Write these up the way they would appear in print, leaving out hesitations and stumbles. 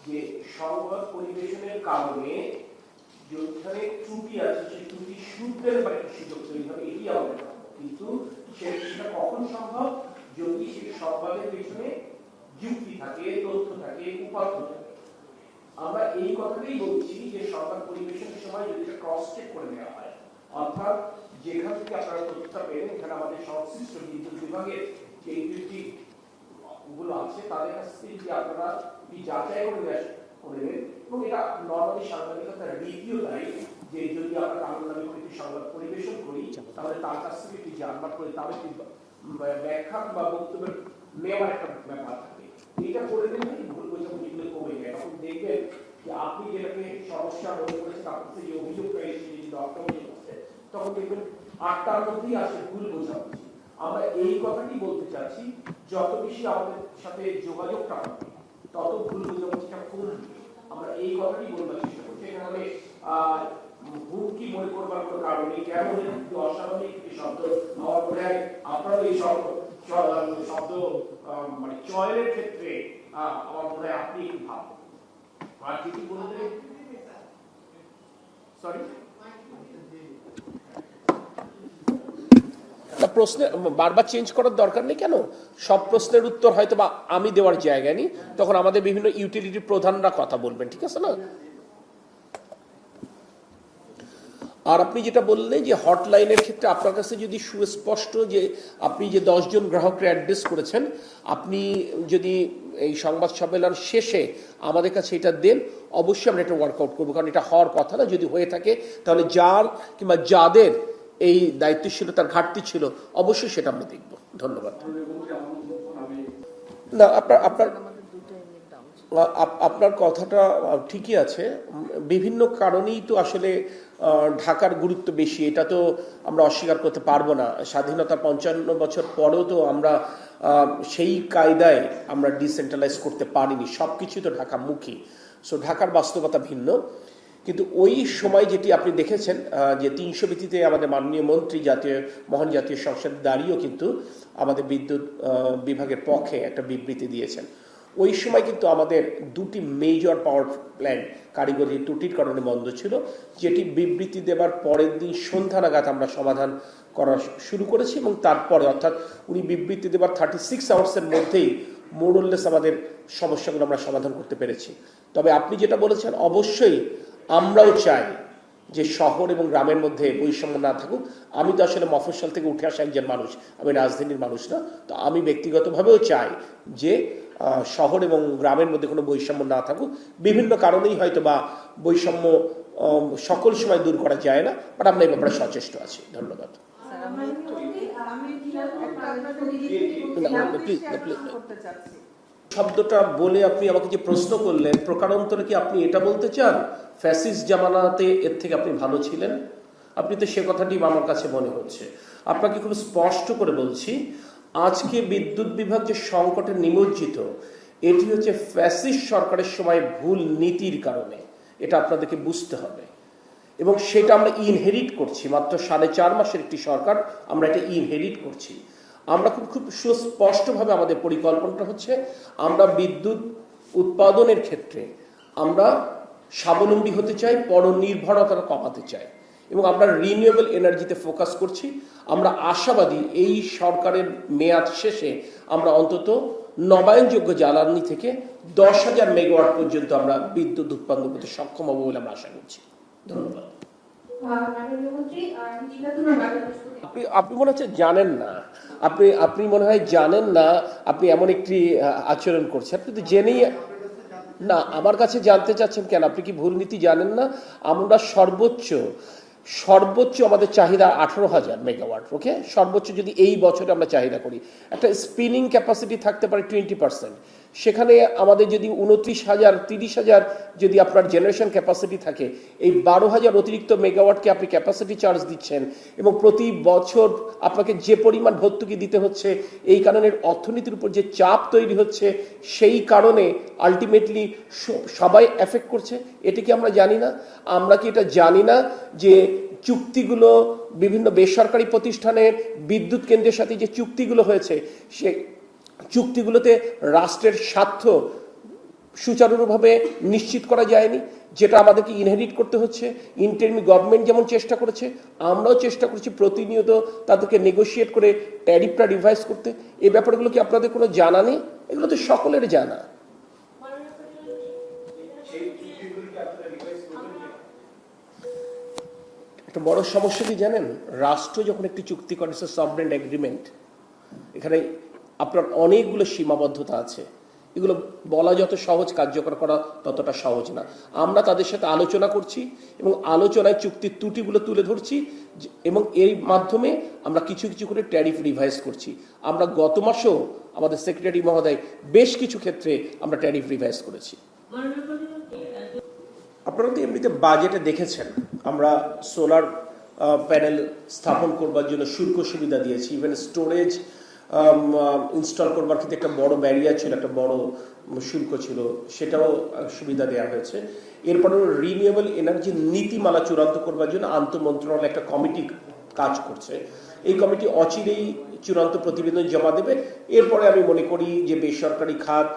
যে সংবাদ পরিবেশনের কারণে যেখানে ত্রুটি আছে সেই ত্রুটি শুনতে পারে সুযোগ তৈরি হবে, এটি আমাদের কিন্তু সেটা কখন সম্ভব যদি সেই সংবাদের পেছনে যুক্তি থাকে, তথ্য থাকে, উপাত্ত থাকে। আমরা এই কথাটাই বলছি যে সংবাদ পরিবেশনের সময় যদি এটা ক্রস চেক করে নেওয়া হয়, অর্থাৎ যেখান থেকে আপনারা তথ্যটা পেলেন এখানে আমাদের সংশ্লিষ্ট বিদ্যুৎ বিভাগের যে ইউটিলিটি গুলো আছে তাদের কাছ থেকে যদি আপনারা যাচাই করে নেবেন, এবং এটা নর্মালি সাংবাদিকতার রীতিও তাই যে যদি আমরা কারণ নামে কোনো সংবাদ পরিবেশন করি তাহলে তার কাছ থেকে একটি জানবার করে তার একটি ব্যাখ্যা বা বক্তব্য নেওয়ার একটা ব্যাপার থাকে। এটা করে দিলে ভুল বোঝাবুঝিগুলো কমে যায়। তখন দেখবেন যে আপনি যেটাকে সমস্যা মনে করেছেন আপনার থেকে যে অভিযোগটা এসেছে যদি অর্থনীতি করছে তখন দেখবেন 8টার মধ্যেই আসে ভুল বোঝাবুঝি। আমরা এই কথাটি বলতে চাচ্ছি যত বেশি আমাদের সাথে যোগাযোগটা হবে তত ভুল বোঝাবুঝিটা কমবে। আমরা এই কথাটি বলবার চেষ্টা করছি। এখানে হুমকি মনে করবার কোনো কারণ নেই। কেমন একটি অস্বাভাবিক একটি শব্দ আমার মনে হয় আপনারও এই শব্দ মানে চয়নের ক্ষেত্রে আমার মনে হয় আপনি একটু ভাববেন। আর কি বলতে সরি প্রশ্ন বারবার চেঞ্জ করার দরকার নেই। কেন সব প্রশ্নের উত্তর হয়তো বা আমি দেওয়ার জায়গা নেই, তখন আমাদের বিভিন্ন ইউটিলিটি প্রধানরা কথা বলবেন, ঠিক আছে না? আর আপনি যেটা বললেন যে হটলাইনের ক্ষেত্রে আপনার কাছে যদি সুস্পষ্ট যে আপনি যে 10 জন গ্রাহককে অ্যাড্রেস করেছেন, আপনি যদি এই সংবাদ সম্মেলন শেষে আমাদের কাছে এটা দেন, অবশ্যই আমরা এটা ওয়ার্কআউট করবো, কারণ এটা হওয়ার কথা না। যদি হয়ে থাকে তাহলে যার কিংবা যাদের এই দায়িত্বশীলতার ঘাটতি ছিল অবশ্যই সেটা আমরা দেখব। ধন্যবাদ। না, আপনার কথাটা ঠিকই আছে। বিভিন্ন কারণেই তো আসলে ঢাকার গুরুত্ব বেশি, এটা তো আমরা অস্বীকার করতে পারবো না। স্বাধীনতার 55 বছর পরেও তো আমরা সেই কায়দায় আমরা ডিসেন্ট্রালাইজ করতে পারিনি, সবকিছু তো ঢাকামুখী। সো ঢাকার বাস্তবতা ভিন্ন। কিন্তু ওই সময় যেটি আপনি দেখেছেন যে 300 ভিত্তিতে আমাদের মাননীয় মন্ত্রী মহান জাতীয় সংসদ দাঁড়িয়েও কিন্তু আমাদের বিদ্যুৎ বিভাগের পক্ষে একটা বিবৃতি দিয়েছেন। ওই সময় কিন্তু আমাদের 2টি মেজর পাওয়ার প্ল্যান্ট কারিগরি ত্রুটির কারণে বন্ধ ছিল, যেটি বিবৃতি দেবার পরের দিন সন্ধ্যা নাগাদ আমরা সমাধান করা শুরু করেছি, এবং তারপরে অর্থাৎ উনি বিবৃতি দেবার 36 আওয়ার্সের মধ্যেই মোরলেস আমাদের সমস্যাগুলো আমরা সমাধান করতে পেরেছি। তবে আপনি যেটা বলেছেন অবশ্যই আমরাও চাই যে শহর এবং গ্রামের মধ্যে বৈষম্য না থাকুক। আমি তো আসলে মফস্বল থেকে উঠে আসা একজন মানুষ, আমি রাজধানীর মানুষ না। তো আমি ব্যক্তিগতভাবেও চাই যে শহর এবং গ্রামের মধ্যে কোনো বৈষম্য না থাকুক। বিভিন্ন কারণেই হয়তো বা বৈষম্য সকল সময় দূর করা যায় না, বাট আমরা এই ব্যাপারে সচেষ্ট আছি। ধন্যবাদ। শব্দটা বলে আপনি আমাকে যে প্রশ্ন করলেন, প্রকারান্তরে কি আপনি এটা বলতে চান ফ্যাসিস্ট জামানাতে এর থেকে আপনি ভালো ছিলেন? আপনি তো সে কথাটি আমার কাছে মনে হচ্ছে। আপনাকে খুব স্পষ্ট করে বলছি, আজকে বিদ্যুৎ বিভাগ যে সংকটে নিমজ্জিত, এটি হচ্ছে ফ্যাসিস্ট সরকারের সময় ভুল নীতির কারণে। এটা আপনাদেরকে বুঝতে হবে, এবং সেটা আমরা ইনহেরিট করছি। মাত্র 4.5 মাসের একটি সরকার, আমরা এটা ইনহেরিট করছি। আমরা খুব সুস্পষ্টভাবে আমাদের পরিকল্পনাটা হচ্ছে আমরা বিদ্যুৎ উৎপাদনের ক্ষেত্রে আমরা স্বাবলম্বী হতে চাই, পরনির্ভরতা কমাতে চাই, এবং আমরা রিনিউয়েবল এনার্জিতে ফোকাস করছি। আমরা আশাবাদী এই সরকারের মেয়াদ শেষে আমরা অন্তত নবায়নযোগ্য জ্বালানি থেকে 10,000 মেগাওয়াট পর্যন্ত আমরা বিদ্যুৎ উৎপাদন করতে সক্ষম হবো বলে আমরা আশা করছি। ধন্যবাদ। আপনি মনে হচ্ছে জানেন না, আপনি মনে হয় জানেন না, আপনি এমন একটি আচরণ করছেন। আপনি তো জেনেই না আমার কাছে জানতে চাচ্ছেন কেন? আপনি কি ভুল নীতি জানেন না? আমরা সর্বোচ্চ আমাদের চাহিদা 18,000 মেগাওয়াট। ওকে, সর্বোচ্চ যদি এই বছরে আমরা চাহিদা করি, একটা স্পিনিং ক্যাপাসিটি থাকতে পারে 20%। সেখানে আমাদের যদি 29,000 30,000 যদি আপনার জেনারেশন ক্যাপাসিটি থাকে, এই 12,000 অতিরিক্ত মেগাওয়াটকে আপনি ক্যাপাসিটি চার্জ দিচ্ছেন, এবং প্রতি বছর আপনাকে যে পরিমাণ ভর্তুকি দিতে হচ্ছে, এই কারণে অর্থনীতির উপর যে চাপ তৈরি হচ্ছে, সেই কারণে আলটিমেটলি সবাই এফেক্ট করছে। এটি কি আমরা জানি না? আমরা কি এটা জানি না যে চুক্তিগুলো বিভিন্ন বেসরকারি প্রতিষ্ঠানের বিদ্যুৎ কেন্দ্রের সাথে যে চুক্তিগুলো হয়েছে, সে চুক্তিগুলোতে রাষ্ট্রের স্বার্থ সুচারুভাবে নিশ্চিত করা যায়নি, যেটা আমাদেরকে ইনহেরিট করতে হচ্ছে। ইন্টারিম গভর্নমেন্ট যেমন চেষ্টা করেছে, আমরাও চেষ্টা করছি প্রতিনিয়ত তাদেরকে নেগোশিয়েট করে ট্যারিফটা রিভাইজ করতে। এই ব্যাপারগুলো কি আপনাদের কোনো জানা নেই? এগুলো তো সকলের জানা। একটা বড় সমস্যা কি জানেন, রাষ্ট্র যখন একটি চুক্তি করে, সভরেন এগ্রিমেন্ট, এখানে আপনার অনেকগুলো সীমাবদ্ধতা আছে। এগুলো বলা যত সহজ, কার্যকর করা ততটা সহজ না। আমরা তাদের সাথে আলোচনা করছি এবং আলোচনায় চুক্তির ত্রুটিগুলো তুলে ধরছি, এবং এর মাধ্যমে আমরা কিছু কিছু করে ট্যারিফ রিভাইজ করছি। আমরা গত মাসেও আমাদের সেক্রেটারি মহোদয় বেশ কিছু ক্ষেত্রে আমরা ট্যারিফ রিভাইজ করেছি। আপনারা তো এমনিতে বাজেটে দেখেছেন, আমরা সোলার প্যানেল স্থাপন করবার জন্য শুল্ক সুবিধা দিয়েছি। ইভেন স্টোরেজ ইনস্টল করবার ক্ষেত্রে একটা বড় ব্যারিয়ার ছিল, একটা বড় শুল্ক ছিল, সেটাও সুবিধা দেওয়া হয়েছে। এরপরেও রিনিউয়েবল এনার্জি নীতিমালা চূড়ান্ত করবার জন্য আন্তঃমন্ত্রণালয় একটা কমিটি কাজ করছে। এই কমিটি অচিরেই চূড়ান্ত প্রতিবেদন জমা দেবে। এরপরে আমি মনে করি যে বেসরকারি খাত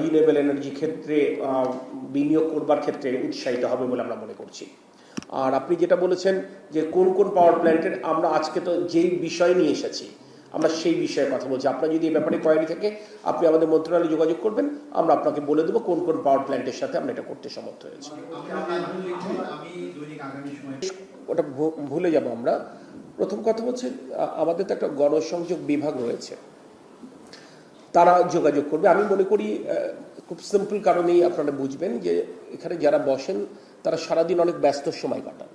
রিনিউয়েবল এনার্জি ক্ষেত্রে বিনিয়োগ করবার ক্ষেত্রে উৎসাহিত হবে বলে আমরা মনে করছি। আর আপনি যেটা বলেছেন যে কোন কোন পাওয়ার প্ল্যান্টের, আমরা আজকে তো যেই বিষয় নিয়ে এসেছি আমরা সেই বিষয়ে কথা বলছি। আপনার যদি এই ব্যাপারে কোয়ারি থাকে আপনি আমাদের মন্ত্রণালয়ে যোগাযোগ করবেন, আমরা আপনাকে বলে দেবো কোন কোন পাওয়ার প্ল্যান্টের সাথে আমরা এটা করতে সমর্থ হয়েছি। ওটা ভুলে যাব আমরা। প্রথম কথা হচ্ছে আমাদের তো একটা গণসংযোগ বিভাগ রয়েছে, তারা যোগাযোগ করবে। আমি মনে করি খুব সিম্পল কারণেই আপনারা বুঝবেন যে এখানে যারা বসেন তারা সারাদিন অনেক ব্যস্ত সময় কাটান।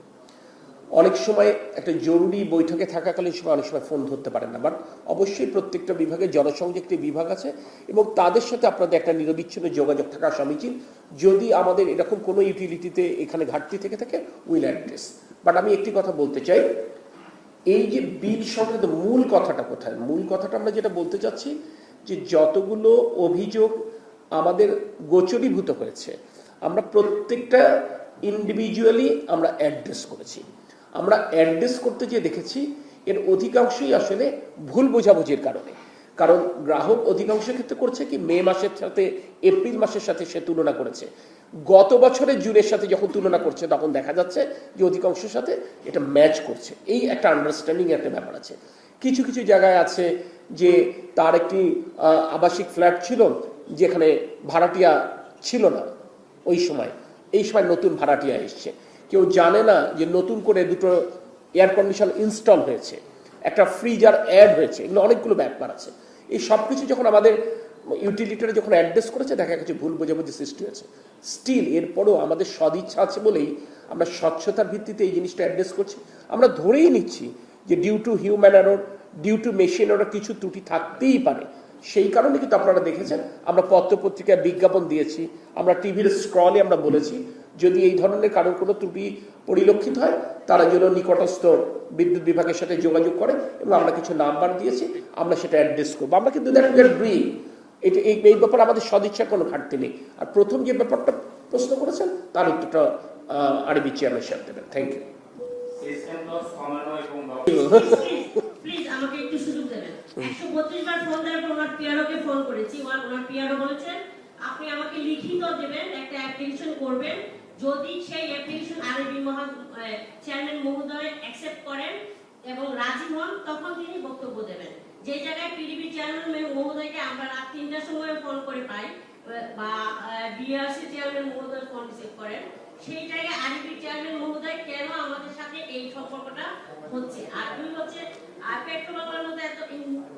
অনেক সময় একটা জরুরি বৈঠকে থাকাকালীন সময় অনেক সময় ফোন ধরতে পারেন না, বাট অবশ্যই প্রত্যেকটা বিভাগে জনসংযোগ একটি বিভাগ আছে এবং তাদের সাথে আপনাদের একটা নিরবিচ্ছিন্ন যোগাযোগ থাকা সমীচীন। যদি আমাদের এরকম কোনো ইউটিলিটিতে এখানে ঘাটতি থেকে থাকে উইল অ্যাড্রেস। বাট আমি একটি কথা বলতে চাই, এই যে বিল সংক্রান্ত মূল কথাটা কোথায়? মূল কথাটা আমরা যেটা বলতে চাচ্ছি যে যতগুলো অভিযোগ আমাদের গোচরীভূত হয়েছে আমরা প্রত্যেকটা ইন্ডিভিজুয়ালি আমরা অ্যাড্রেস করেছি। আমরা অ্যাড্রেস করতে যে দেখেছি এর অধিকাংশই আসলে ভুল বোঝাবুঝির কারণে। কারণ গ্রাহক অধিকাংশ ক্ষেত্রে করছে কি, মে মাসের সাথে এপ্রিল মাসের সাথে সে তুলনা করেছে। গত বছরের জুনের সাথে যখন তুলনা করছে তখন দেখা যাচ্ছে যে অধিকাংশের সাথে এটা ম্যাচ করছে। এই একটা আন্ডারস্ট্যান্ডিং একটা ব্যাপার আছে। কিছু কিছু জায়গায় আছে যে তার একটি আবাসিক ফ্ল্যাট ছিল যেখানে ভাড়াটিয়া ছিল না ওই সময়, এই সময় নতুন ভাড়াটিয়া এসছে। কেউ জানে না যে নতুন করে দুটো এয়ার কন্ডিশন ইনস্টল হয়েছে, একটা ফ্রিজার অ্যাড হয়েছে। এগুলো অনেকগুলো ব্যাপার আছে। এই সব কিছু যখন আমাদের ইউটিলিটিরা যখন অ্যাড্রেস করেছে দেখা গেছে ভুল বোঝাবুঝি সৃষ্টি হয়েছে। স্টিল এরপরও আমাদের সদিচ্ছা আছে বলেই আমরা স্বচ্ছতার ভিত্তিতে এই জিনিসটা অ্যাড্রেস করছি। আমরা ধরেই নিচ্ছি যে due to human error, due to machine error কিছু ত্রুটি থাকতেই পারে। সেই কারণে কিন্তু আপনারা দেখেছেন আমরা পত্রপত্রিকায় বিজ্ঞাপন দিয়েছি, আমরা টিভির স্ক্রলে আমরা বলেছি যদি এই ধরনের কারোর কোনো ত্রুটি পরিলক্ষিত হয় তারা যেন নিকটস্থ বিদ্যুৎ বিভাগের সাথে যোগাযোগ করে, এবং আমরা কিছু নাম্বার দিয়েছি, আমরা সেটা অ্যাড্রেস করবো। আমরা কিন্তু এটা এই ব্যাপারে আমাদের সদিচ্ছার কোনো ঘাটতি নেই। আর প্রথম যে ব্যাপারটা প্রশ্ন করেছেন তার উত্তরটা আরবি চেয়ারম্যান সাহেব দেবেন। Thank you. প্লিজ আমাকে একটু সুযোগ দেবেন। 132 বার ফোন দেওয়ার পর ওনার পিআরওকে ফোন করেছি, ওনার পিআরও বলেছেন আপনি আমাকে লিখিত দেবেন, একটা অ্যাপ্লিকেশন করবেন। যদি সেই অ্যাপ্লিকেশন আরবি চেয়ারম্যান মহোদয় অ্যাকসেপ্ট করেন এবং রাজি হন তখন তিনি বক্তব্য দেবেন। যে জায়গায় পিডিবি চেয়ারম্যান মহোদয়কে আমরা রাত 3টার সময় ফোন করে পাই বা বিআরসি চেয়ারম্যান মহোদয় ফোন রিসিভ করেন, সেই জায়গায় আরবি চেয়ারম্যান মহোদয় কেন আমাদের সাথে এই সম্পর্কটা হচ্ছে। আর দুই হচ্ছে পেট্রোবাংলার মধ্যে এত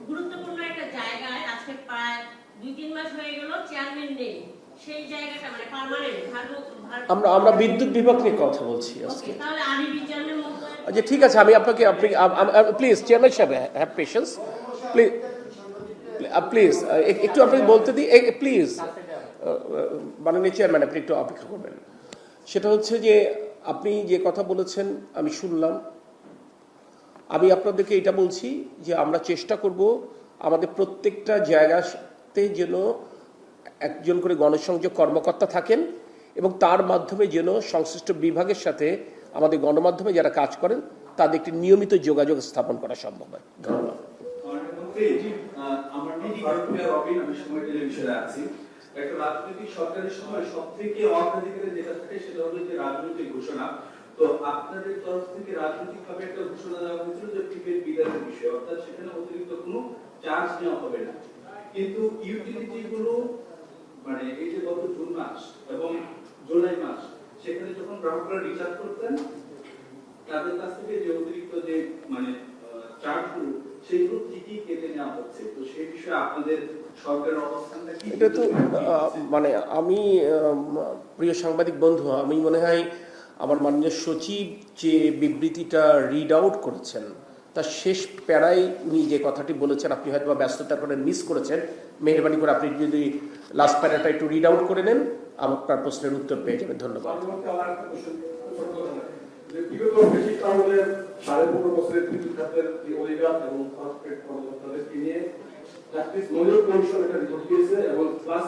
গুরুত্বপূর্ণ একটা জায়গায় আজকে প্রায় 2-3 মাস হয়ে গেল চেয়ারম্যান নেই। সেই জায়গাটা মানে পার্মানেন্ট আমরা বিদ্যুৎ বিভাগ নিয়ে কথা বলছি আজকে। তাহলে আরবি চেয়ারম্যান মহোদয় আচ্ছা ঠিক আছে, আমি আপনাকে প্লিজ চেয়ারম্যান সাহেব হ্যাভ পেশেন্স প্লিজ একটু আপনাকে বলতে দিই প্লিজ। মাননীয় চেয়ারম্যান আপনি একটু অপেক্ষা করবেন। সেটা হচ্ছে যে আপনি যে কথা বলেছেন আমি শুনলাম। আমি আপনাদেরকে এটা বলছি যে আমরা চেষ্টা করব আমাদের প্রত্যেকটা জায়গাতে যেন একজন করে গণসংযোগ কর্মকর্তা থাকেন এবং তার মাধ্যমে যেন সংশ্লিষ্ট বিভাগের সাথে আমাদের গণমাধ্যমে যারা কাজ করেন তাদের একটি নিয়মিত যোগাযোগ স্থাপন করা সম্ভব হয়। ধন্যবাদ। একটা রাজনৈতিক সরকারের সময় সবথেকে অগ্রাধিকারে যেটা থাকে সেটা হলো যে রাজনৈতিক ঘোষণা। তো আপনাদের তরফ থেকে রাজনৈতিক ভাবে একটা ঘোষণা দেওয়া হয়েছিল যে প্রিপেড বিলের বিষয়ে, অর্থাৎ সেখানে অতিরিক্ত কোনো চার্জ নেওয়া হবে না। কিন্তু ইউটিলিটি গুলো মানে এই যে গত জুন মাস এবং জুলাই মাস সেখানে যখন গ্রাহকরা রিচার্জ করতেন তাদের কাছ থেকে যে অতিরিক্ত যে মানে চার্জগুলো সেগুলো ঠিকই কেটে নেওয়া হচ্ছে। তো সেই বিষয়ে আপনাদের সরকারের অবস্থানটা কি? এটা তো মানে আমি প্রিয় সাংবাদিক বন্ধু, আমি মনে হয় আমার মাননীয় সচিব যে বিবৃতিটা রিড আউট করেছেন তার শেষ প্যারায় উনি যে কথাটি বলেছেন, আপনি হয়তো ব্যস্ততার কারণে মিস করেছেন, মেহরবানি করে আপনি যদি লাস্ট প্যারাটা একটু রিড আউট করে নেন আপনার প্রশ্নের উত্তর পেয়ে যাবেন। ধন্যবাদ। বিগত বেশি আমাদের 15.5 বছরের বিদ্যুৎ খাতের যে অধিকার এবং কর্পোরেট কর্মকর্তাদেরকে নিয়ে প্র্যাকটিস মনিটর কমিশন একটা রিপোর্ট দিয়েছে এবং প্লাস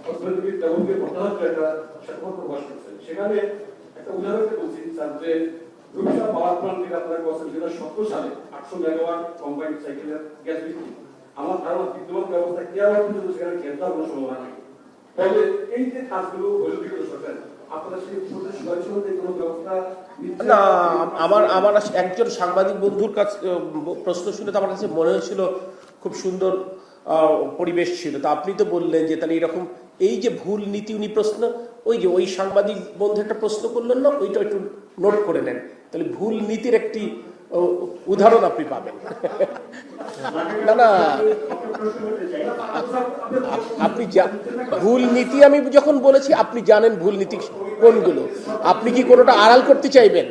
অর্থনৈতিক তেমনকে প্রত্যাহার একটা স্বাক্ষর প্রকাশ করেছে। সেখানে একটা উদাহরণ বলছি স্যার, যে রূপসা পাওয়ার প্ল্যান্ট থেকে আপনারা বলছেন 2017 সালে 800 মেগাওয়াট কম্বাইন্ড সাইকেলের গ্যাস বিক্রি। আমার ধারণা বিদ্যমান ব্যবস্থা কি আবার কিন্তু সেখানে কেন্দ্র কোনো সম্ভাবনা নেই। তবে এই যে কাজগুলো হইল বিগত সরকার, আপনারা সেই সরাসরি কোনো ব্যবস্থা না, আমার একজন সাংবাদিক বন্ধুর কাছে প্রশ্ন শুনে তো আমার কাছে মনে হয়েছিল খুব সুন্দর পরিবেশ ছিল। তা আপনি তো বললেন যে তাহলে এরকম এই যে ভুল নীতি উনি প্রশ্ন ওই সাংবাদিক বন্ধু একটা প্রশ্ন করলেন না, ওইটা একটু নোট করে নেন, তাহলে ভুল নীতির একটি উদাহরণ আপনি পাবেন। না না, আপনি ভুল নীতি আমি যখন বলেছি আপনি জানেন ভুল নীতি কোনগুলো। আপনি কি কোনোটা আড়াল করতে চাইবেন?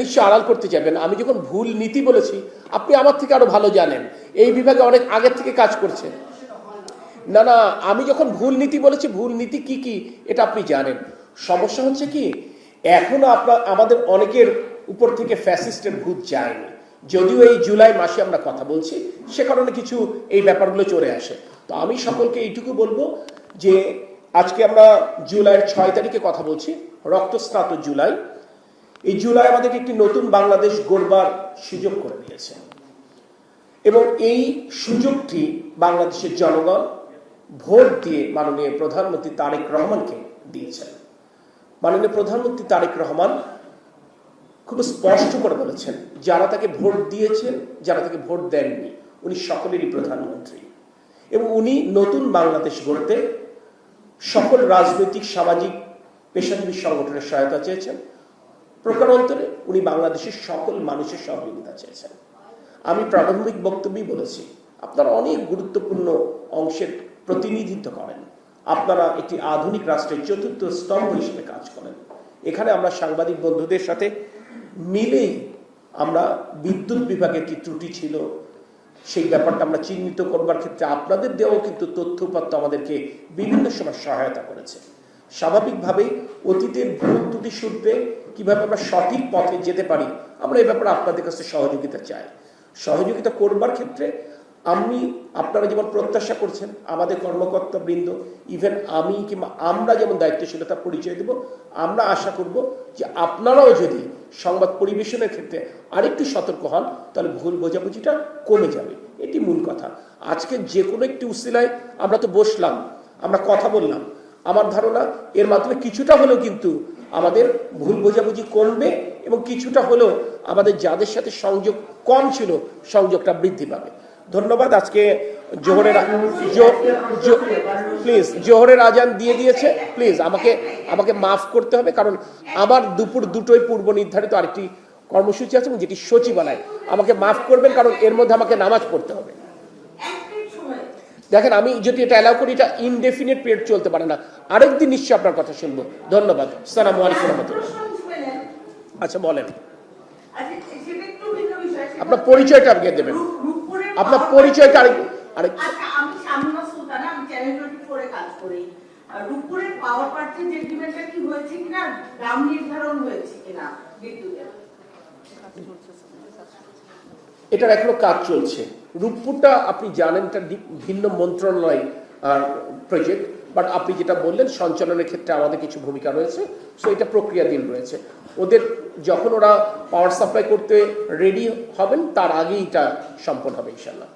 নিশ্চয় আড়াল করতে চাইবেন। আমি যখন ভুল নীতি বলেছি আপনি আমার থেকে আরো ভালো জানেন, এই বিভাগে অনেক আগের থেকে কাজ করছেন। না না, আমি যখন ভুল নীতি বলেছি ভুল নীতি কি কি এটা আপনি জানেন। সমস্যা হচ্ছে কি, এখনো আমাদের অনেকের উপর থেকে ফ্যাসিস্টের ভূত যায়নি, যদিও এই জুলাই মাসে আমরা কথা বলছি, সে কারণে কিছু এই ব্যাপারগুলো চলে আসে। তো আমি সকলকে এইটুকু বলবো যে আজকে আমরা জুলাইয়ের 6 তারিখে কথা বলছি, রক্তস্নাত জুলাই। এই জুলাই আমাদেরকে একটি নতুন বাংলাদেশ গড়বার সুযোগ করে দিয়েছে এবং এই সুযোগটি বাংলাদেশের জনগণ ভোট দিয়ে মাননীয় প্রধানমন্ত্রী তারেক রহমানকে দিয়েছেন। মাননীয় প্রধানমন্ত্রী তারেক রহমান খুব স্পষ্ট করে বলেছেন, যারা তাকে ভোট দিয়েছেন, যারা তাকে ভোট দেননি, উনি সকলেরই প্রধানমন্ত্রী এবং উনি নতুন বাংলাদেশ গড়তে সকল রাজনৈতিক, সামাজিক, পেশাজীবী সংগঠনের সহায়তা চেয়েছেন। প্রকারান্তরে উনি বাংলাদেশের সকল মানুষের সহযোগিতা চেয়েছেন। আমি প্রারম্ভিক বক্তব্যই বলেছি, আপনারা অনেক গুরুত্বপূর্ণ অংশের প্রতিনিধিত্ব করেন, আপনারা একটি আধুনিক রাষ্ট্রের চতুর্থ স্তম্ভ হিসেবে কাজ করেন। এখানে আমরা সাংবাদিক বন্ধুদের সাথে মিলেই আমরা বিদ্যুৎ বিভাগের কি ত্রুটি ছিল সেই ব্যাপারটা আমরা চিহ্নিত করবার ক্ষেত্রে আপনাদের দেওয়াও কিন্তু তথ্য উপাত্ত আমাদেরকে বিভিন্ন সময় সহায়তা করেছে। স্বাভাবিকভাবেই অতীতের ভুল ত্রুটি সূত্রে কিভাবে আমরা সঠিক পথে যেতে পারি, আমরা এই ব্যাপারে আপনাদের কাছে সহযোগিতা চাই। সহযোগিতা করবার ক্ষেত্রে আপনারা যেমন প্রত্যাশা করছেন, আমাদের কর্মকর্তা বৃন্দ, ইভেন আমি কিংবা আমরা যেমন দায়িত্বশীলতা পরিচয় দেব, আমরা আশা করব যে আপনারাও যদি সংবাদ পরিবেশনের ক্ষেত্রে আরেকটু সতর্ক হন তাহলে ভুল বোঝাবুঝিটা কমে যাবে। এটি মূল কথা। আজকে যে কোনো একটি উসিলায় আমরা তো বসলাম, আমরা কথা বললাম, আমার ধারণা এর মাধ্যমে কিছুটা হলেও কিন্তু আমাদের ভুল বোঝাবুঝি কমবে এবং কিছুটা হলেও আমাদের যাদের সাথে সংযোগ কম ছিল সংযোগটা বৃদ্ধি পাবে। ধন্যবাদ। আজকে জোহরের আজান দিয়ে দিয়েছে, প্লিজ আমাকে মাফ করতে হবে, কারণ আমার দুপুর 2টোয় পূর্ব নির্ধারিত আরেকটি কর্মসূচি আছে যেটি সচিবালয়। আমাকে মাফ করবেন কারণ এর মধ্যে আমাকে নামাজ পড়তে হবে। দেখেন, আমি যদি এটা অ্যালাউ করি এটা ইনডেফিনিট পিরিয়ড চলতে পারে না। আরেকদিন নিশ্চয়ই আপনার কথা শুনবো। ধন্যবাদ। আসসালামু আলাইকুম রহমতুল্লাহ। আচ্ছা বলেন, আপনার পরিচয়টা আগে দেবেন, আপনার পরিচয়টা আরেক। আমি শামিমা সুলতানা, আমি চ্যানেল 24 এ কাজ করি। রূপপুরের পাওয়ার পার্টির যে এগ্রিমেন্টটা কি হয়েছে কিনা, দাম নির্ধারণ হয়েছে কিনা বিদ্যুতের, এটার এখনো কাজ চলছে। রূপপুরটা আপনি জানেন এটা ভিন্ন মন্ত্রণালয় প্রজেক্ট, বাট আপনি যেটা বললেন সঞ্চালনের ক্ষেত্রে আমাদের কিছু ভূমিকা রয়েছে, সো এটা প্রক্রিয়াধীন রয়েছে। ওদের যখন ওরা পাওয়ার সাপ্লাই করতে রেডি হবেন তার আগেই এটা সম্পন্ন হবে ইনশাআল্লাহ।